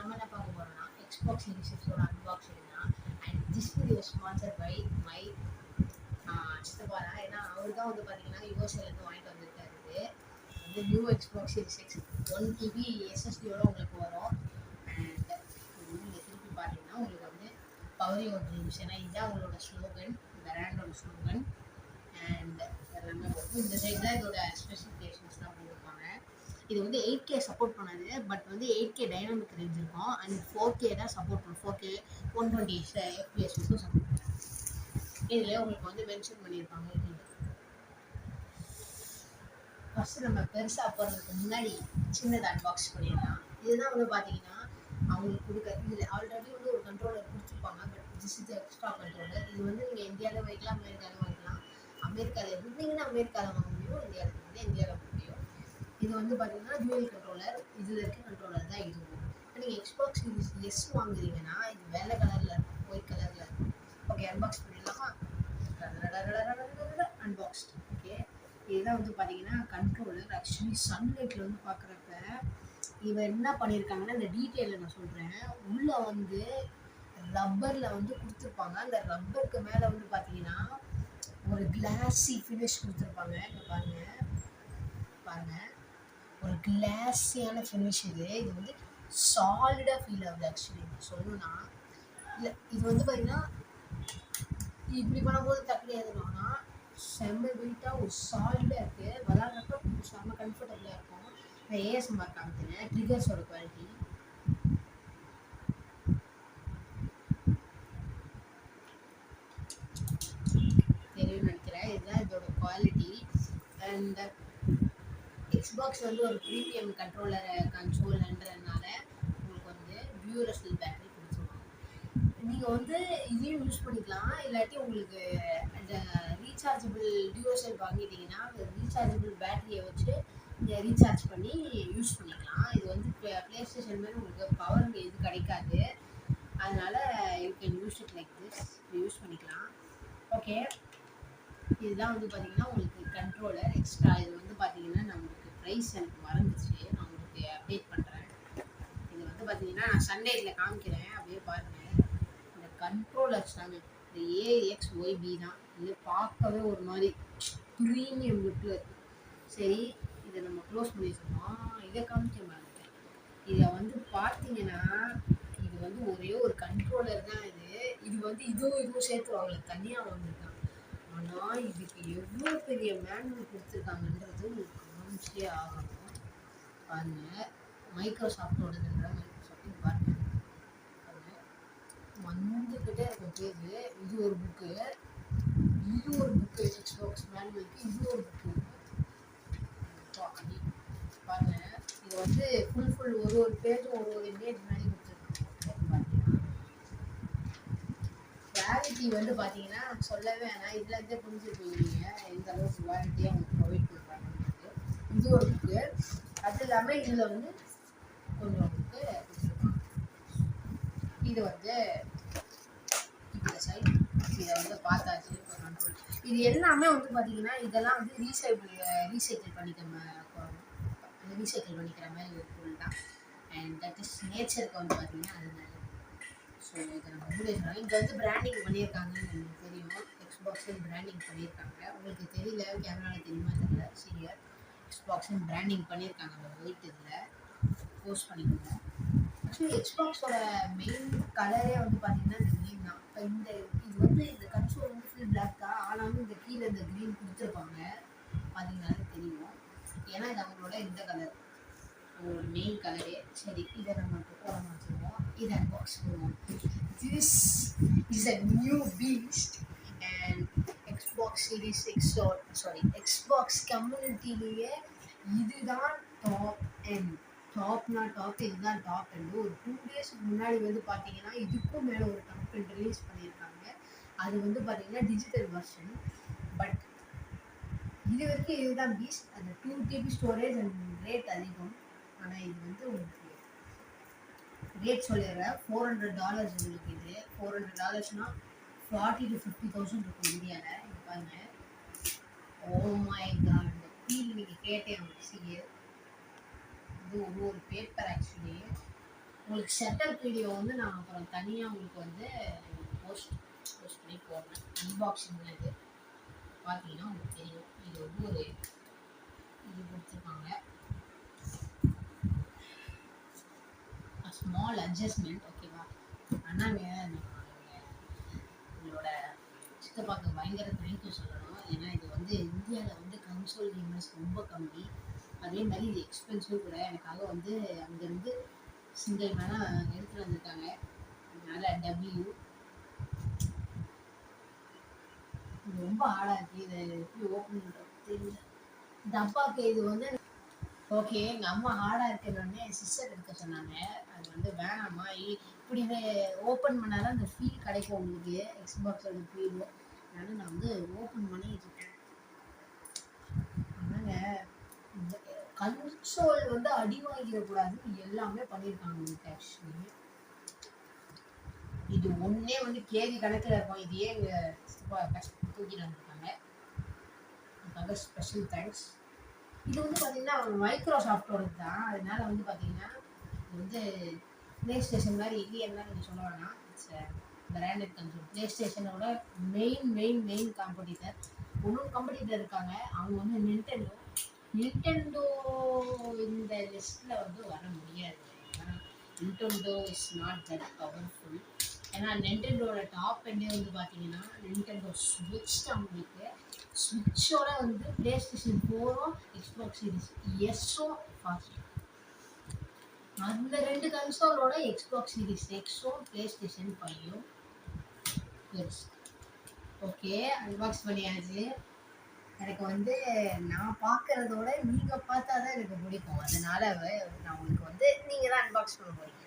நம்ம என்ன பார்க்க போறோம்னா Xbox Series X அன்பாக்சிங் தான். And this video sponsored by my சித்தப்பா தான். ஏன்னா அவர் தான் வந்து பார்த்தீங்கன்னா யூஎஸ்ஏலேருந்து வாங்கிட்டு வந்திருக்காரு. வந்து new Xbox Series X 1 TB SSDயோட உங்களுக்கு வரும். அண்ட் நீங்கள் திருப்பி பார்த்தீங்கன்னா உங்களுக்கு வந்து பவர் யுவர் ட்ரீம்ஸ், ஏன்னா இதுதான் அவங்களோட ஸ்லோகன், பிராண்டோட ஸ்லோகன். அண்ட் எல்லாமே வரும். இந்த சைடு தான் இதோட ஸ்பெசிஃபிகேஷன்ஸ்லாம் கொடுத்துருப்பாங்க. இது வந்து 8K சப்போர்ட் பண்ணாது, பட் வந்து 8K டைனாமிக் ரேஞ்ச் இருக்கும். அண்ட் 4K தான் சப்போர்ட் பண்ணும். 4K 120 FPS வரைக்கும் சப்போர்ட் பண்ணும். இதில் உங்களுக்கு வந்து மென்ஷன் பண்ணியிருப்பாங்க. ஃபஸ்ட்டு நம்ம பெருசாக போகிறதுக்கு முன்னாடி சின்னதாக அன்பாக்ஸ் பண்ணிடலாம். இதுதான் வந்து பார்த்தீங்கன்னா அவங்களுக்கு கொடுக்க இதில் ஆல்ரெடி வந்து ஒரு கண்ட்ரோலர் கொடுத்துருப்பாங்க. But this is extra controller. இது வந்து நீங்கள் இந்தியாவில் வாங்கிக்கலாம், அமெரிக்காவில் வாங்கிக்கலாம். அமெரிக்காவில் இருந்தீங்கன்னா அமெரிக்காவில் வாங்க முடியும், இந்தியாவில் இருந்து இந்தியாவில் வாங்க முடியும். இது வந்து பார்த்தீங்கன்னா ஜூவல் கண்ட்ரோலர். இதில் இருக்க கண்ட்ரோலர் தான் இதுவும். இப்போ நீங்கள் Xbox Series S வாங்குறீங்கன்னா இது வெள்ளை கலரில் இருக்கும், ஒயிட் கலரில் இருக்கும். ஓகே, அன்பாக்ஸ் பண்ணிடலாமா? அன்பாக்ஸ்ட். ஓகே, இதுதான் வந்து பார்த்தீங்கன்னா கண்ட்ரோலர். ஆக்சுவலி சன்லைட்டில் வந்து பார்க்குறப்ப இவன் என்ன பண்ணியிருக்காங்கன்னா, இந்த டீட்டெயிலில் நான் சொல்கிறேன். உள்ளே வந்து ரப்பரில் வந்து கொடுத்துருப்பாங்க. அந்த ரப்பருக்கு மேலே வந்து பார்த்தீங்கன்னா ஒரு கிளாஸி ஃபினிஷ் கொடுத்துருப்பாங்க. இங்கே பாருங்கள், ஒரு கிளாஸியான ஃபினிஷ். இது வந்து சாலிடாக ஃபீல் ஆகுது. ஆக்சுவலி சொல்லணும்னா இல்லை, இது வந்து பார்த்தீங்கன்னா இப்படி பண்ணும்போது தக்கலையாதுன்னா செம்ம வெயிட்டாக ஒரு சாலிடாக இருக்குது. விளாட்றப்ப செம்ம கம்ஃபர்டபுளாக இருக்கும். இந்த ASMR காமிக்கிறேன், ட்ரிகர்ஸோட குவாலிட்டி. தெரியும்னு நினைக்கிறேன். இதுதான் இதோட குவாலிட்டி. அண்ட் Xbox வந்து ஒரு ப்ரீமியம் கன்சோல்ன்றதுனால உங்களுக்கு வந்து டியூரபிள் பேட்டரி கொடுத்துருவாங்க. நீங்கள் வந்து இதையும் யூஸ் பண்ணிக்கலாம். இல்லாட்டி உங்களுக்கு அந்த ரீசார்ஜபிள் டியூரசெல் வாங்கிட்டீங்கன்னா ரீசார்ஜபிள் பேட்டரியை வச்சு நீங்கள் ரீசார்ஜ் பண்ணி யூஸ் பண்ணிக்கலாம். இது வந்து ப்ளே ஸ்டேஷன் மாதிரி உங்களுக்கு பவர் இது கிடைக்காது. அதனால் you can use it like this. Use பண்ணிக்கலாம். ஓகே, இதுதான் வந்து பார்த்தீங்கன்னா உங்களுக்கு கண்ட்ரோலர் எக்ஸ்ட்ரா. இது வந்து பார்த்தீங்கன்னா நம்மளுக்கு ப்ரைஸ் எனக்கு மறந்துச்சு, நான் உங்களுக்கு அப்டேட் பண்ணுறேன். இது வந்து பார்த்தீங்கன்னா நான் சண்டேஸில் காமிக்கிறேன், அப்படியே பாருங்கள். இந்த கண்ட்ரோலர்ஸ் தாங்க, இந்த AXYB தான். இது பார்க்கவே ஒரு மாதிரி ப்ரீமியம் லுக்கில் இருக்குது. சரி, இதை நம்ம க்ளோஸ் பண்ணி வச்சுருக்கோம். இதை காமிக்க மாட்டேன். இதை வந்து பார்த்தீங்கன்னா இது வந்து ஒரே ஒரு கண்ட்ரோலர் தான். இது வந்து இதுவும் சேர்த்து வாங்கல, தனியாக வாங்கிருக்காங்க. ஆனால் இதுக்கு எவ்வளோ பெரிய மேனுவல் கொடுத்துருக்காங்கன்றது உங்களுக்கு காமிச்சே ஆகணும். பாருங்கள், மைக்ரோசாஃப்டோடதுன்ற மைக்ரோசாஃப்ட் பாருங்கள். வந்துக்கிட்டே இருக்கும் பேஜ். இது ஒரு புக்கு, Xbox மேனுவலுக்கு இது ஒரு புக்கு. பாருங்கள், இது வந்து ஃபுல் ஒரு பேஜும் ஒரு இமேஜ் மாதிரி கொடுத்துருக்காங்க. குவாலிட்டி வந்து பார்த்தீங்கன்னா சொல்லவே வேணாம். இதுலேருந்தே புரிஞ்சு போயிருவீங்க எந்த அளவுக்கு குவாலிட்டியாக அவங்க ப்ரொவைட் பண்ணுறாங்கன்றது. இது ஒரு புக்கு. அது இல்லாமல் இதில் வந்து கொஞ்சம் புக்கு கொடுத்துருக்காங்க. இது வந்து இந்த சைட் இதை வந்து பார்த்தாச்சு. இது எல்லாமே வந்து பார்த்தீங்கன்னா இதெல்லாம் வந்து ரீசைக்கிள் பண்ணிக்கிற மாதிரி ஒரு பொருள் தான். அண்ட் தட் இஸ் நேச்சருக்கு வந்து பார்த்தீங்கன்னா அது நல்லது. ஸோ இதை நம்ம வீடியோ சொல்லலாம். இங்கே வந்து பிராண்டிங் பண்ணியிருக்காங்கன்னு எனக்கு தெரியும். Xboxன் பிராண்டிங் பண்ணியிருக்காங்க. உங்களுக்கு தெரியல, கேமராவில் தெரியுமா தெரியல. சீரியர் Xboxன் பிராண்டிங் பண்ணியிருக்காங்க. அந்த ஒயிட் இதில் போஸ்ட் பண்ணிக்கோங்க. ஆக்சுவலி Xboxோட மெயின் கலரே வந்து பார்த்தீங்கன்னா இந்த க்ரீன் தான். இப்போ இது வந்து இந்த கன்சோல் வந்து ஃபுல் பிளாக் தான். ஆனாலும் இந்த கீழே இந்த க்ரீன் கொடுத்துருப்பாங்க, பார்த்தீங்கன்னாலே தெரியும். ஏன்னா இது அவங்களோட இந்த கலர் ஒரு மெயின் கலரே. சரி, இதை நம்ம போடாமல் வச்சுருவோம். இதை அன்பாக்ஸ் பண்ணுவோம். This is a new Beast and Xbox Series X Xbox கம்யூனிட்டிலேயே இதுதான் டாப் எண்ட். இதுதான் டாப் எண்ட். ஒரு 2 days முன்னாடி வந்து பார்த்தீங்கன்னா இதுக்கும் மேலே ஒரு டாப் எண்ட் ரிலீஸ் பண்ணியிருக்காங்க. அது வந்து பார்த்தீங்கன்னா டிஜிட்டல் வெர்ஷன். பட் இது வரைக்கும் இதுதான் பீஸ்ட். அந்த 2 GB ஸ்டோரேஜ் அண்ட் ரேட் அதிகம். ஆனால் இது வந்து உங்களுக்கு ரேட் சொல்லிடுறேன், $400 உங்களுக்கு. இது $400 40,000 to 50,000 இருக்கும் இந்தியாவில். இது பாருங்கள். ஓ மை காட், இந்த ஃபீல் நீங்கள் கேட்டே அவங்க சீரியல். இது ஒரு பேப்பர். ஆக்சுவலி உங்களுக்கு செட்டப் வீடியோ வந்து நான் அப்புறம் தனியாக உங்களுக்கு வந்து போஸ்ட் போஸ்ட் பண்ணி போடுறேன். அன்பாக்சிங் இது பார்த்தீங்கன்னா உங்களுக்கு தெரியும். இது வந்து ஒரு இது கொடுத்துருக்காங்க, ஸ்மால் அட்ஜஸ்ட்மெண்ட், ஓகேவா. ஆனாங்க உங்களோட சித்தப்பாக்கு பயங்கர தேங்க்யூ சொல்லணும். ஏன்னா இது வந்து இந்தியாவில் வந்து கன்சோல் கேமர்ஸ் ரொம்ப கம்மி. அதே மாதிரி இது எக்ஸ்பென்சிவ் கூட. எனக்காக வந்து அங்கேருந்து சிங்கிள் மேனாக எடுத்துகிட்டு வந்திருக்காங்க. அதனால் டபிள்யூ இது ரொம்ப ஹார்டாக இருக்குது. இதை எப்படி ஓப்பன் பண்ணுறது தெரியல. இந்த அப்பாவுக்கு இது வந்து ஓகே. எங்கள் அம்மா ஹார்டாக இருக்கிறோடனே சிஸ்டர் எடுக்க சொன்னாங்க. அது வந்து வேணாம்மா, இப்படி ஓப்பன் பண்ணால் தான் அந்த ஃபீல் கிடைக்கும் உங்களுக்கு, எக்ஸ்பாக்ஸோட ஃபீல். அதனால நான் வந்து ஓப்பன் பண்ணிட்டு இருக்கேன். அதனால கன்சோல் வந்து அடி வாங்கிடக்கூடாதுன்னு எல்லாமே பண்ணியிருக்காங்க உங்களுக்கு. ஆக்சுவலி இது ஒன்றே வந்து கேஜி கணக்கில் இருக்கும். இது ஏன் எங்கள் சித்தப்பா கஷ்டம் தூக்கிட்டு வந்திருக்காங்க. அதுக்காக ஸ்பெஷல் தேங்க்ஸ். இது வந்து பார்த்தீங்கன்னா மைக்ரோசாஃப்டோட தான். அதனால வந்து பார்த்தீங்கன்னா இது வந்து ப்ளே ஸ்டேஷன் மாதிரி இது என்ன நீங்கள் சொல்ல வேணாம். It's branded console. ப்ளே ஸ்டேஷனோட மெயின் காம்படிட்டர். இன்னொரு காம்படிட்டர் இருக்காங்க, அவங்க வந்து நிண்டெண்டோ. இந்த லிஸ்ட்டில் வந்து வர முடியாது. ஏன்னா Nintendo is not that powerful. ஏன்னா நிண்டெண்டோட டாப் எண்டே வந்து பார்த்தீங்கன்னா நிண்டெண்டோ ஸ்விட்ச் தான். உங்களுக்கு ஸ்விட்சோட வந்து ப்ளே ஸ்டேஷன் 4ம் எக்ஸ்பாக்ஸ் சீரிஸ் எஸ்ஸும் ஃபாஸ்ட். அந்த 2 கன்சோலோட எக்ஸ்பாக்ஸ் சீரிஸ் எக்ஸும் ப்ளே ஸ்டேஷன் 5ம் பெருசு. ஓகே, அன்பாக்ஸ் பண்ணியாச்சு. எனக்கு வந்து நான் பார்க்கறதோட நீங்கள் பார்த்தா தான் எனக்கு பிடிக்கும். அதனால நான் உங்களுக்கு வந்து நீங்கள் தான் அன்பாக்ஸ் பண்ண போகிறீங்க.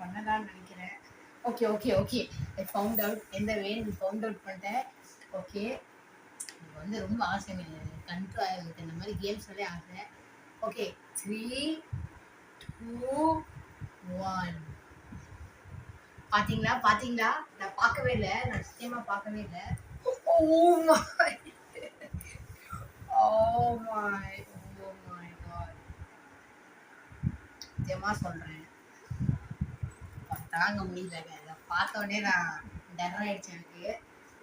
பண்ணலான்னு நினைக்கிறேன். Okay okay okay I found out. எந்த வேன் ஃபவுண்ட் அவுட் பண்ணிட்டேன். ஓகே, எனக்கு வந்து ரொம்ப ஆசை கண்ட்ரா எனக்கு இந்த மாதிரி கேம்ஸ்னாலே ஆசை. ஓகே 3, 2, 1. பார்த்தீங்களா நான் பார்க்கவே இல்லை. நான் சத்தியமாக பார்க்கவே இல்லை. Oh my God. சத்தியமாக சொல்கிறேன், தாங்க முடியலங்க. இதை பார்த்தோடனே நான் டர் ஆகிடுச்சேன்.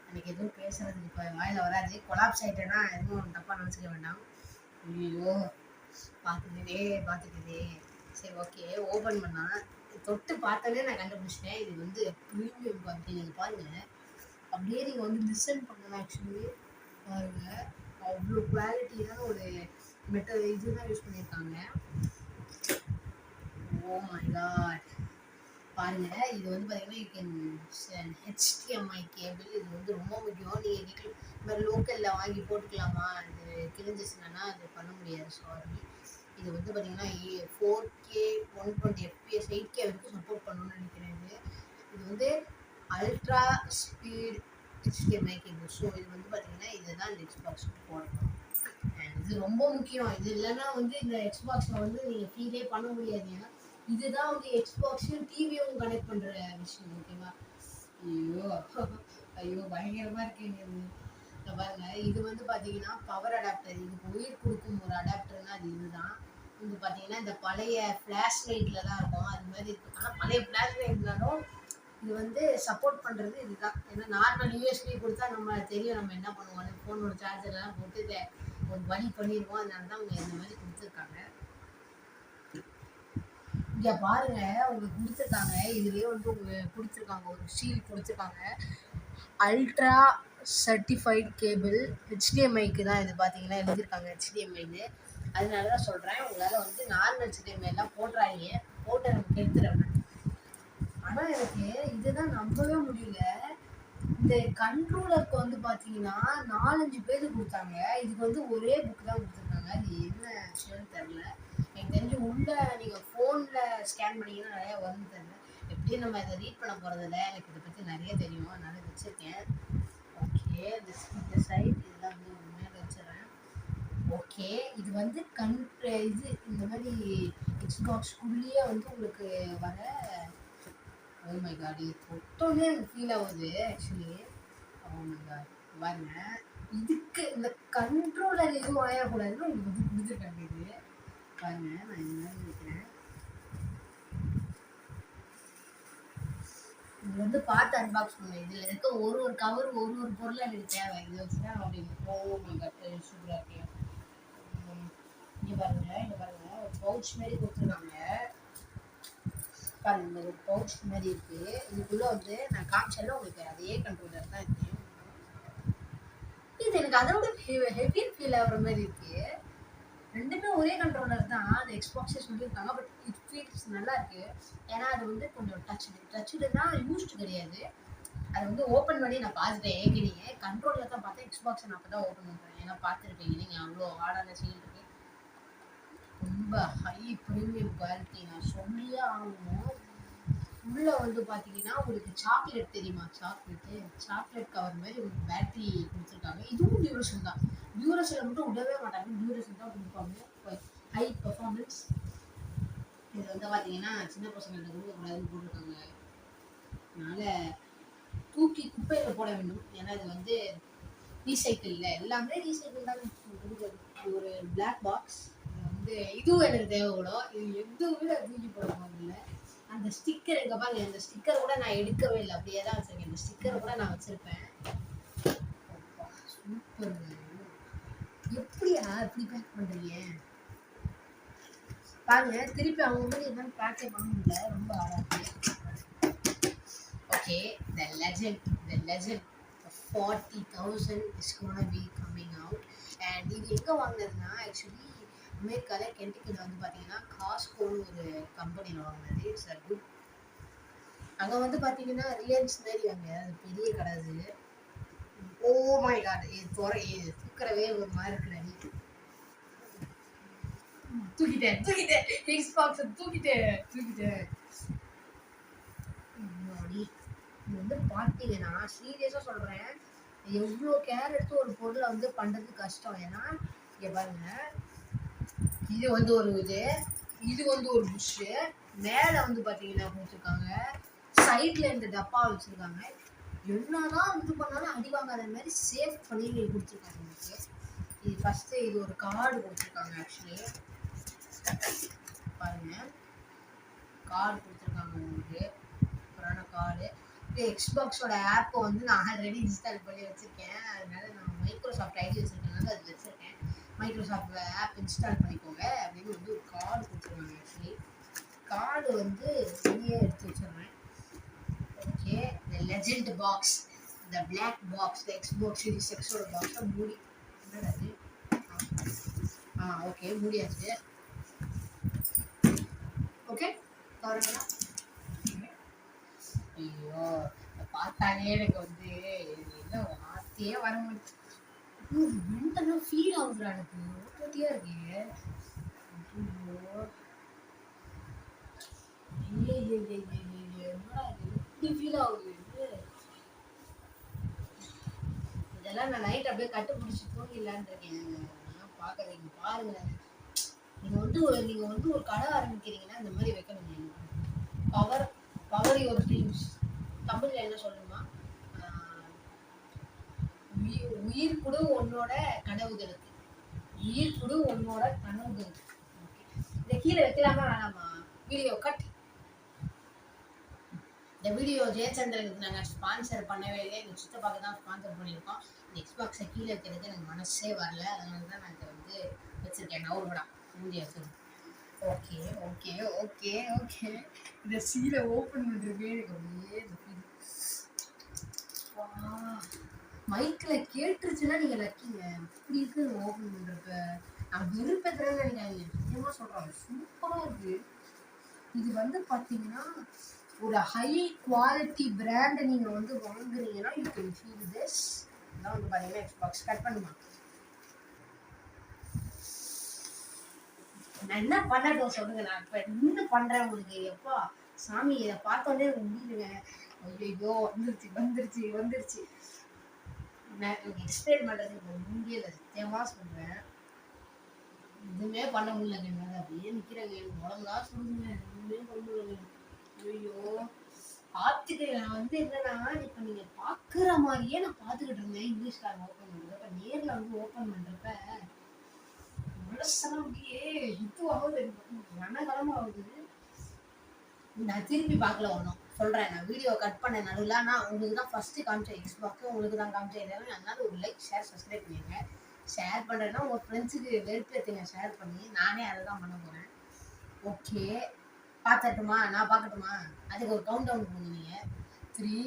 எனக்கு எதுவும் பேசுறதுக்கு இப்போ வாயில் வராது. கொலாப்ஸ் ஆகிட்டேன்னா எதுவும் தப்பாக நினச்சிக்க வேண்டாம். ஐயோ, பார்த்துக்கிட்டே. சரி, ஓகே. ஓப்பன் பண்ணால் தொட்டு பார்த்தாலே நான் கண்டுபிடிச்சிட்டேன். இது வந்து ப்ரீமியம் குவாலிட்டி. நீங்கள் பாருங்கள், அப்படியே நீங்கள் வந்து லிசன் பண்ணணும். ஆக்சுவலி பாருங்கள், அவ்வளோ குவாலிட்டியான ஒரு மெட்டல் இதுதான் யூஸ் பண்ணியிருக்காங்க. ஓ மை காட், பாருங்க. இது வந்து பார்த்தீங்கன்னா HDMI கேபிள். இது வந்து ரொம்ப முக்கியம். நீங்கள் வீட்டில் இந்த மாதிரி லோக்கலில் வாங்கி போட்டுக்கலாமா? இது கிழிஞ்சிச்சுன்னா அது பண்ண முடியாது, சாரி. இது வந்து பார்த்தீங்கன்னா 4K 120 FPS 8K வரைக்கும் சப்போர்ட் பண்ணணும்னு நினைக்கிறேன். இது வந்து ultra speed HDMI cable. So இது வந்து பார்த்தீங்கன்னா இதுதான் இந்த எக்ஸ்பாக்ஸ் போடணும். இது ரொம்ப முக்கியம். இது இல்லைன்னா வந்து இந்த எக்ஸ்பாக்ஸில் வந்து நீங்கள் ஃபீலே பண்ண முடியாது. ஏன்னா இதுதான் வந்து எக்ஸ்பாக்ஸையும் டிவியும் கனெக்ட் பண்ணுற விஷயம், ஓகேவா. ஐயோ பயங்கரமாக இருக்குங்க. இது பாருங்க, இது வந்து பார்த்தீங்கன்னா பவர் அடாப்டர். இதுக்கு உயிர் கொடுக்கும் ஒரு அடாப்டர்னா அது இதுதான். இது பார்த்தீங்கன்னா இந்த பழைய ஃப்ளாஷ் லைட்டில் தான் இருக்கும், அது மாதிரி இருக்குது. ஆனால் பழைய ஃப்ளாஷ் லைட்னாலும் இது வந்து சப்போர்ட் பண்ணுறது இதுதான். ஏன்னா நார்மல் யூஎஸ்பி கொடுத்தா நம்ம தெரியும் நம்ம என்ன பண்ணுவோம். ஃபோனோட சார்ஜர்லாம் போட்டு இதை ஒரு வழி பண்ணிடுவோம். அதனால தான் அவங்க இந்த மாதிரி கொடுத்துருக்காங்க. இங்கே பாருங்க, உங்களுக்கு கொடுத்துருக்காங்க. இதுலேயே வந்து உங்களுக்கு கொடுத்துருக்காங்க, ஒரு ஷீல் கொடுத்துருக்காங்க. அல்ட்ரா சர்டிஃபைட் கேபிள் HDMIக்கு தான் இது பார்த்தீங்கன்னா எழுதியிருக்காங்க HDMIன்னு. அதனால தான் சொல்கிறேன், உங்களால் வந்து நார்மல் HDMIலாம் போட்டுறாங்க, போட்டு நமக்கு எடுத்துடுறேன். ஆனால் எனக்கு இதுதான் நம்பவே முடியல. இந்த கண்ட்ரோலருக்கு வந்து பார்த்தீங்கன்னா 4-5 பேஜ் கொடுத்தாங்க. இதுக்கு வந்து ஒரே புக் தான் கொடுத்துருக்காங்க. அது என்ன விஷயம்னு தெரில. எனக்கு தெரிஞ்சு உள்ள நீங்கள் ஃபோனில் ஸ்கேன் பண்ணிங்கன்னா நிறையா வரும்னு தெரியல. எப்படியும் நம்ம இதை ரீட் பண்ண போகிறதில்ல. எனக்கு இதை பற்றி நிறைய தெரியும், அதனால வச்சுருக்கேன். ஓகே, இந்த சைட் இதெல்லாம் வந்து மேலே வச்சிடறேன். ஓகே, இது வந்து இது இந்த மாதிரி எக்ஸ்பாக்ஸ்குள்ளேயே வந்து உங்களுக்கு வர ஓ மை காட், இது தொட்டோன்னே எனக்கு ஃபீல் ஆகுது ஆக்சுவலி. ஓ மை காட், பாருங்க. இதுக்கு இந்த கண்ட்ரோலர் எதுவும் ஆயிடக்கூடாதுன்னு உங்களுக்கு வந்து கொடுத்துருக்காங்க. இது பாருங்க, நான் இந்த மாதிரி வைக்கிறேன். இது வந்து பார்த்து அன்பாக்ஸ் பண்ணுவேன். இதில் இருக்க ஒரு ஒரு கவர் ஒரு ஒரு பொருள் எனக்கு தேவை. இதை வச்சுதான் அப்படின்னு. ஓ மை காட், சூப்பராக இருக்கேன். இங்கே பாருங்க, இங்கே பாருங்க, ஒரு பவுச் மாரி கொடுத்துருக்காங்க. பாருங்க, ஒரு பவுச் மாதிரி இருக்கு. இதுக்குள்ள வந்து நான் காமிச்சாலும் உங்களுக்கு அதே கண்ட்ரோலர் தான் இருக்கு. இது எனக்கு அதோட ஹெவியா ஃபீல் ஆகுற மாதிரி இருக்கு. ரெண்டுமே ஒரே கண்ட்ரோலர் தான், அது எக்ஸ்பாக்ஸே சொல்லியிருக்காங்க. பட் இட் ஃபீல்ஸ் நல்லா இருக்கு. ஏன்னா அது வந்து கொஞ்சம் டச்சுடுனா யூஸ்டு கிடையாது. அது வந்து ஓப்பன் பண்ணி நான் பார்த்துட்டேன். ஏற்கனவே கண்ட்ரோலில் தான் பார்த்தேன். எக்ஸ்பாக்ஸை நான் அப்போ தான் ஓப்பன் பண்ணுறேன். ஏன்னா பார்த்துருப்பீங்க நீங்கள், அவ்வளோ ஹார்டான சீல் இருக்கு. ரொம்ப ஹை ப்ரீமியம் குவாலிட்டி, நான் சொல்லியே ஆகணும். உள்ள வந்து பார்த்தீங்கன்னா உங்களுக்கு சாக்லேட் தெரியுமா, சாக்லேட் கவர் மாதிரி ஒரு பேட்டரி கொடுத்துருக்காங்க. இதுவும் டியூரேஷன் தான். டியூரேஷனில் மட்டும் விடவே மாட்டாங்க, டியூரேஷன் தான் கொடுப்பாங்க. High performance. இது வந்து பார்த்தீங்கன்னா சின்ன பசங்கள்ட்ட கொடுக்கக்கூடாதுன்னு போட்டிருக்காங்க. அதனால் தூக்கி குப்பையில் போட வேண்டும். ஏன்னா இது வந்து ரீசைக்கிள் இல்லை, எல்லாமே ரீசைக்கிள் தான் கொடுக்குறது. இது ஒரு பிளாக் பாக்ஸ். வந்து இதுவும் எனக்கு தேவைப்படும். இது எதுவுமே நான் தூக்கி போட போகிறதில்ல. அந்த ஸ்டிக்கர் எங்கே பாருங்க, இந்த ஸ்டிக்கர் கூட நான் எடுக்கவே இல்லை, அப்படியே தான் வச்சுருக்கேன். இந்த ஸ்டிக்கரை கூட நான் வச்சுருப்பேன். சூப்பருங்க. எப்படியா இப்படி பேக் பண்ணுறீங்க பாருங்க. திருப்பி அவங்க வந்து என்னன்னு பேக்கே பண்ண முடியல, ரொம்ப ஆடாது. Okay, the legend 40,000 is gonna be coming out. And இது எங்கே வாங்கினதுன்னா ஆக்சுவலி அமெரிக்காவில் கென்டக்கியில் வந்து பார்த்தீங்கன்னா காஸ்கோன்னு ஒரு கம்பெனியில் வாங்கினது. It's a good. அங்கே வந்து பார்த்தீங்கன்னா ரிலையன்ஸ் மாரி அங்கே அது பெரிய கடை. அது ஓ மை காட், இது தூக்கிறவே ஒரு மாதிரி இருக்கிற நீ தூக்கிட்டேன் எக்ஸ்பாக்ஸை தூக்கிட்டேன். இது வந்து பார்த்தீங்கன்னா சீரியஸாக சொல்கிறேன், எவ்வளோ கேர் எடுத்து ஒரு பொருளை வந்து பண்ணுறது கஷ்டம். ஏன்னா இங்கே பாருங்க, இது வந்து ஒரு இது வந்து ஒரு புஷ்ஷு. மேலே வந்து பார்த்தீங்கன்னா கொடுத்துருக்காங்க. சைடில் இந்த டப்பா வச்சுருக்காங்க. என்னதான் இது பண்ணாலும் அடி வாங்காத மாதிரி சேவ் பண்ணி கொடுத்துருக்காங்க உங்களுக்கு. இது ஃபஸ்ட்டு இது ஒரு கார்டு கொடுத்துருக்காங்க. ஆக்சுவலி பாருங்க, கார்டு கொடுத்துருக்காங்க உங்களுக்கு, புரான கார்டு. இது எக்ஸ்பாக்ஸோட ஆப்பை வந்து நான் ஆல்ரெடி இன்ஸ்டால் பண்ணி வச்சுருக்கேன். அதனால நான் மைக்ரோசாஃப்ட் ஐடி வச்சுருக்கேன், அது வச்சுருக்கேன். மைக்ரோசாஃப்ட் ஆப் இன்ஸ்டால் பண்ணிக்கோங்க அப்படின்னு வந்து ஒரு கார்டு கொடுத்துருவாங்க. ஆக்சுவலி கார்டு வந்து வெளியே எடுத்து வச்சுருவேன். Okay, the legend box, the black box, the Xbox series எக்ஸோட பாக்ஸை மூடி என்னது. ஓகே, மூடியாச்சு. ஓகே, பாருங்களா. ஐயோ, பார்த்தாலே எனக்கு வந்து என்ன வார்த்தையே வர முடியும். மென்டலாக ஃபீல் ஆகுதுடா எனக்கு, ஓட்டியா இருக்கு. என்னடா இது இப்படி ஃபீல் ஆகுது. இதெல்லாம் நான் நைட் அப்படியே கட்டு பிடிச்சி தூங்கிடலான்னு இருக்கேன். பார்க்குறீங்க பாருங்க, நீங்கள் வந்து ஒரு கடை ஆரம்பிக்கிறீங்கன்னா இந்த மாதிரி வைக்கணும். Power your dreams. தமிழில் என்ன சொல்லணுமா, உயிர் கொடு உன்னோட கனவுகளுக்கு, உயிர் கொடு உன்னோட கனவுகளுக்கு. இதை கீழே வைக்கலாமா வேணாமா? Video cut. இந்த வீடியோ ஜெயச்சந்திரனுக்கு நாங்கள் ஸ்பான்சர் பண்ணவே இல்லை, எங்கள் சித்தப்பாக்கு தான் ஸ்பான்சர் பண்ணியிருக்கோம். இந்த எக்ஸ்பாக்ஸை கீழே வைக்கிறதுக்கு எனக்கு மனசே வரல, அதனால தான் நான் இதை வந்து வச்சுருக்கேன். நவுருடா வீடியோ வச்சு. ஓகே ஓகே ஓகே ஓகே, இந்த சீலை ஓப்பன் பண்ணுறதுக்கு எனக்கு அப்படியே மைக்கில் கேட்டுருச்சுன்னா நீங்கள் லக்கிங்க. இப்படி இருக்கு ஓப்பன் பண்ணுறப்ப நான் விருப்பத்துறேன்னு நினைக்காதீங்க, நிச்சயமாக சொல்கிறேன், சூப்பராக இருக்குது. இது வந்து பார்த்தீங்கன்னா ஒரு ஹை குவாலிட்டி பிராண்டை நீங்கள் வந்து வாங்குறீங்கன்னா யூ கேன் ஃபீல் திஸ். இதான் வந்து பார்த்தீங்கன்னா எக்ஸ்பாக்ஸ். கட் பண்ணுமா, நான் என்ன பண்ணட்டும் சொல்லுங்க. நான் இப்போ இன்னும் பண்ணுறேன் உங்களுக்கு. எப்பா சாமி, இதை பார்த்தோன்னே முடியுங்க. ஐயோ, வந்துருச்சு. நான் எக்ஸ்பிளைன் பண்ணுறது முடியல, சத்தியமாக சொல்கிறேன். எதுவுமே பண்ண முடியலங்க, என்னால் அப்படியே நிற்கிறேங்க. எனக்கு உடம்புலாம் சொல்லுங்க, எதுவுமே பண்ண முடியல. ஐயோ, பார்த்துக்கிறேன். நான் வந்து என்னன்னா, இப்ப நீங்க பார்க்குற மாரியே நான் பார்த்துக்கிட்டு இருந்தேன் இங்கிலீஷ்காரன் ஓப்பன் பண்றத. இப்ப நேர்ல வந்து ஓப்பன் பண்றப்ப, மனசெல்லாம் அப்படியே இதுவாகுது. ரணகளமாகுது. நான் திருப்பி பார்க்கல ஒண்ணும். சொல்றேன். நான் வீடியோ கட் பண்ண நடுவுல நான் உங்களுக்கு தான் ஃபர்ஸ்ட் காமிச்சேன் Xbox. உங்களுக்கு தான் காமிச்சேன். அதனால ஒரு லைக், ஷேர், சப்ஸ்கிரைப் பண்ணிருங்க. ஷேர் பண்றேன்னா உங்க ஃப்ரெண்ட்ஸுக்கு வெறுப்பேத்துங்க ஷேர் பண்ணி. நானே அதை தான் பண்ண போறேன். ஓகே. பார்த்துட்டுமா? நான் பார்க்கட்டுமா? அதுக்கு ஒரு கவுண்ட் டவுன் பண்ணுவீங்க. 3,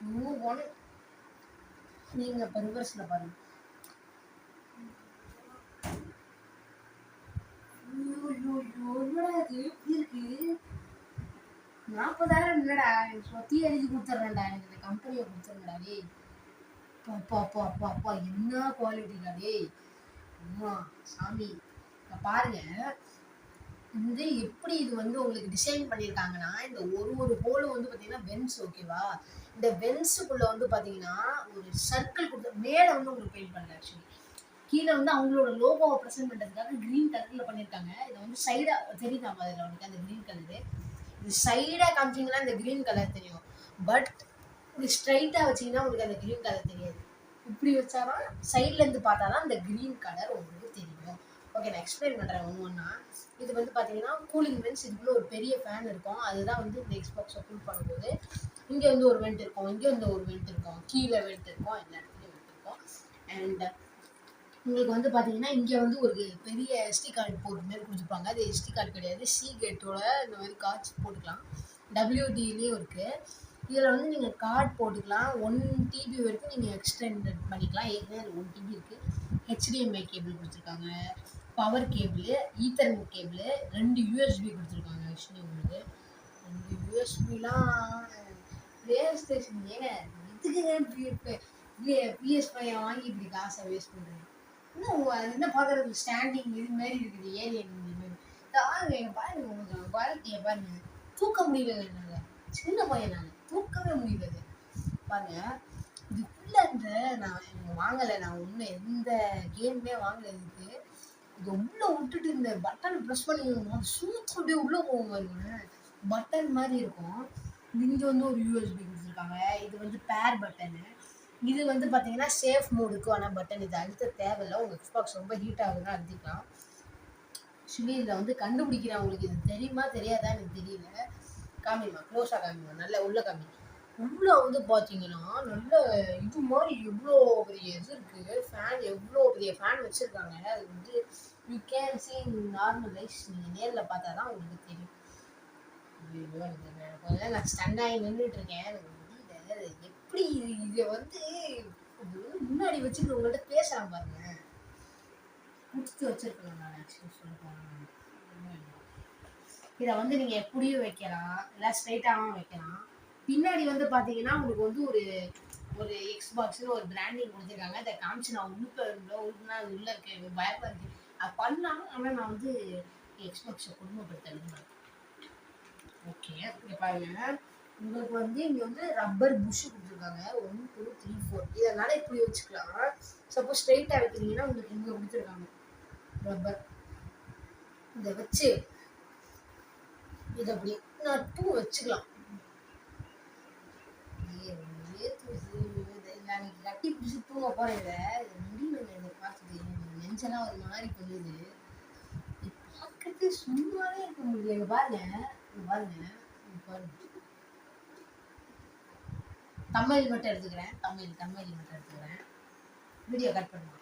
2, 1. நீங்க இப்போ ரிவர்ஸில் பாருங்க. என்னடா இது எப்படி இருக்கு? 40,000 இல்லடா, சொத்தியை எழுதி கொடுத்துட்றேன்டா, எனக்கு இந்த கம்பெனியை கொடுத்துருங்கடா டேய். அப்பா அப்பா அப்பா அப்பா என்ன குவாலிட்டிடா டேய். அம்மா சாமி. பாருங்க, வந்து எப்படி இது வந்து உங்களுக்கு டிசைன் பண்ணியிருக்காங்கன்னா, இந்த ஒரு ஹோலும் வந்து பார்த்தீங்கன்னா வென்ஸ், ஓகேவா? இந்த வென்ஸுக்குள்ள வந்து பார்த்தீங்கன்னா ஒரு சர்க்கிள் கொடுத்து மேலே வந்து உங்களுக்கு பெயிண்ட் பண்ணல. ஆக்சுவலி கீழே வந்து அவங்களோட லோகோவை ப்ரெசென்ட் பண்ணுறதுக்காக க்ரீன் கலரில் பண்ணியிருக்காங்க. இதை வந்து சைடாக தெரியுதா அதில் உங்களுக்கு அந்த க்ரீன் கலரு? இது சைடாக காமிச்சிங்கன்னா இந்த க்ரீன் கலர் தெரியும். பட் இப்படி ஸ்ட்ரைட்டாக வச்சிங்கன்னா உங்களுக்கு அந்த க்ரீன் கலர் தெரியாது. இப்படி வச்சாதான் சைட்லேருந்து பார்த்தா தான் இந்த க்ரீன் கலர் உங்களுக்கு தெரியும். ஓகே, நான் எக்ஸ்பிளைன் பண்ணுறேன் ஒவ்வொன்றா. இது வந்து பார்த்தீங்கன்னா கூலிங் வென்ட்ஸ். இதுக்குள்ள ஒரு பெரிய ஃபேன் இருக்கும். அதுதான் வந்து இந்த எக்ஸ்பாக்ஸை கூல் பண்ணும்போது இங்கே வந்து ஒரு வெண்ட் இருக்கும், இங்கே வந்து ஒரு வெண்ட் இருக்கும், கீழே வெண்ட் இருக்கும், எல்லா இடத்துலையும் வெண்ட் இருக்கும். அண்ட் உங்களுக்கு வந்து பார்த்தீங்கன்னா இங்கே வந்து ஒரு பெரிய எஸ்டி கார்டு போர்ட் மாரி கொடுத்துருப்பாங்க. அது எஸ்டி கார்டு கிடையாது, சி கேட்டோட இந்த மாதிரி கார்ட்ஸ் போட்டுக்கலாம். WDலேயும் இருக்குது. இதில் வந்து நீங்கள் கார்டு போட்டுக்கலாம். 1 TB வரைக்கும் நீங்கள் எக்ஸ்டெண்ட் பண்ணிக்கலாம். ஏற்கனவே அது 1 TB இருக்குது. HDMI கேபிள் கொடுத்துருக்காங்க, power cable, ethernet cable, 2 USB கொடுத்துருக்காங்க. ஆக்சுவலி உங்களுக்கு 2 USBலாம் ப்ளே ஸ்டேஷன் ஏங்க இதுக்கு PS5 வாங்கி இப்படி காசை வேஸ்ட் பண்ணுறேன். இன்னும் அது என்ன பார்க்குறது ஸ்டாண்டிங் இது மாதிரி இருக்குது, ஏலியன் இது மாதிரி. பாருங்க பாருங்க, கொஞ்சம் குவாலிட்டியை பாருங்க. தூக்க முடியல என்னால், சின்ன பையன் நான், தூக்கவே முடியல. பாருங்க, இதுக்குள்ள இந்த நான் வாங்கலை, நான் ஒன்று எந்த கேமுமே வாங்கலை. இதுக்கு இது உள்ளே விட்டுட்டு இந்த பட்டன் ப்ரெஸ் பண்ணி சூத்து அப்படியே உள்ளே போகும் பாருங்க. பட்டன் மாதிரி இருக்கும். இங்கே வந்து ஒரு USB கொடுத்துருக்காங்க. இது வந்து பேர் பட்டனு. இது வந்து பார்த்தீங்கன்னா சேஃப் மோடுக்கான பட்டன். இது அழுத்த தேவையில்லை. உங்கள் எக்ஸ்பாக்ஸ் ரொம்ப ஹீட் ஆகுதுன்னா அழுத்திக்கலாம். ஆக்சுவலி இதில் வந்து கண்டுபிடிக்கிறேன். உங்களுக்கு இது தெரியுமா தெரியாதா எனக்கு தெரியல. காமிமா, க்ளோஸாக காமிமா, நல்ல உள்ள காமி. உள்ளே வந்து பார்த்தீங்கன்னா நல்ல இது மாதிரி எவ்வளோ பெரிய இது இருக்குது. ஃபேன் எவ்வளோ பெரிய ஃபேன் வச்சுருக்காங்க. அது வந்து you can see normal life. நீங்கள் நேரில் பார்த்தா தான் உங்களுக்கு தெரியும். நான் ஸ்டன்னாகி நின்றுட்டு இருக்கேன். எனக்கு முடியல. எப்படி இதை வந்து முன்னாடி வச்சுட்டு உங்கள்கிட்ட பேசலாம் பாருங்க. முடிச்சு வச்சிருக்கேன் நான். ஆக்சுவலி சொல்ல போனேன், இதை வந்து நீங்கள் எப்படியும் வைக்கலாம், இல்லை ஸ்ட்ரைட்டாகவும் வைக்கலாம். பின்னாடி வந்து பார்த்தீங்கன்னா உங்களுக்கு வந்து ஒரு எக்ஸ்பாக்ஸ்னு ஒரு பிராண்டிங் கொடுத்துருக்காங்க. அதை காமிச்சு நான் உள்ள அது உள்ளே இருக்கேன், பயமாக இருக்குது. அது பண்ணலாம். ஆனால் நான் வந்து எக்ஸ்பாக்ஸை குடும்பப்படுத்த. ஓகே, இங்கே பாருங்க, உங்களுக்கு வந்து இங்கே வந்து ரப்பர் புஷ் கொடுத்துருக்காங்க. 1, 2, 3, 4. இதனால இப்படி வச்சுக்கலாம். சப்போஸ் ஸ்ட்ரெயிட்டாக வைக்கிறீங்கன்னா உங்களுக்கு இங்கே கொடுத்துருக்காங்க ரப்பர். இதை வச்சு இதை அப்படி நட்டும் வச்சுக்கலாம். நான் கட்டி பிடிச்சி தூங்க போகிறேன். இதை முடியல. இதை பார்த்துட்டு நெஞ்செல்லாம் ஒரு மாதிரி பண்ணுது. பார்க்கறது சும்மாவே இருக்க முடியல. பாருங்க பாருங்க பாருங்க. தமிழ் மட்டும் எடுத்துக்கிறேன். தமிழ் மட்டும் எடுத்துக்கிறேன். வீடியோ கட் பண்ணுவேன்.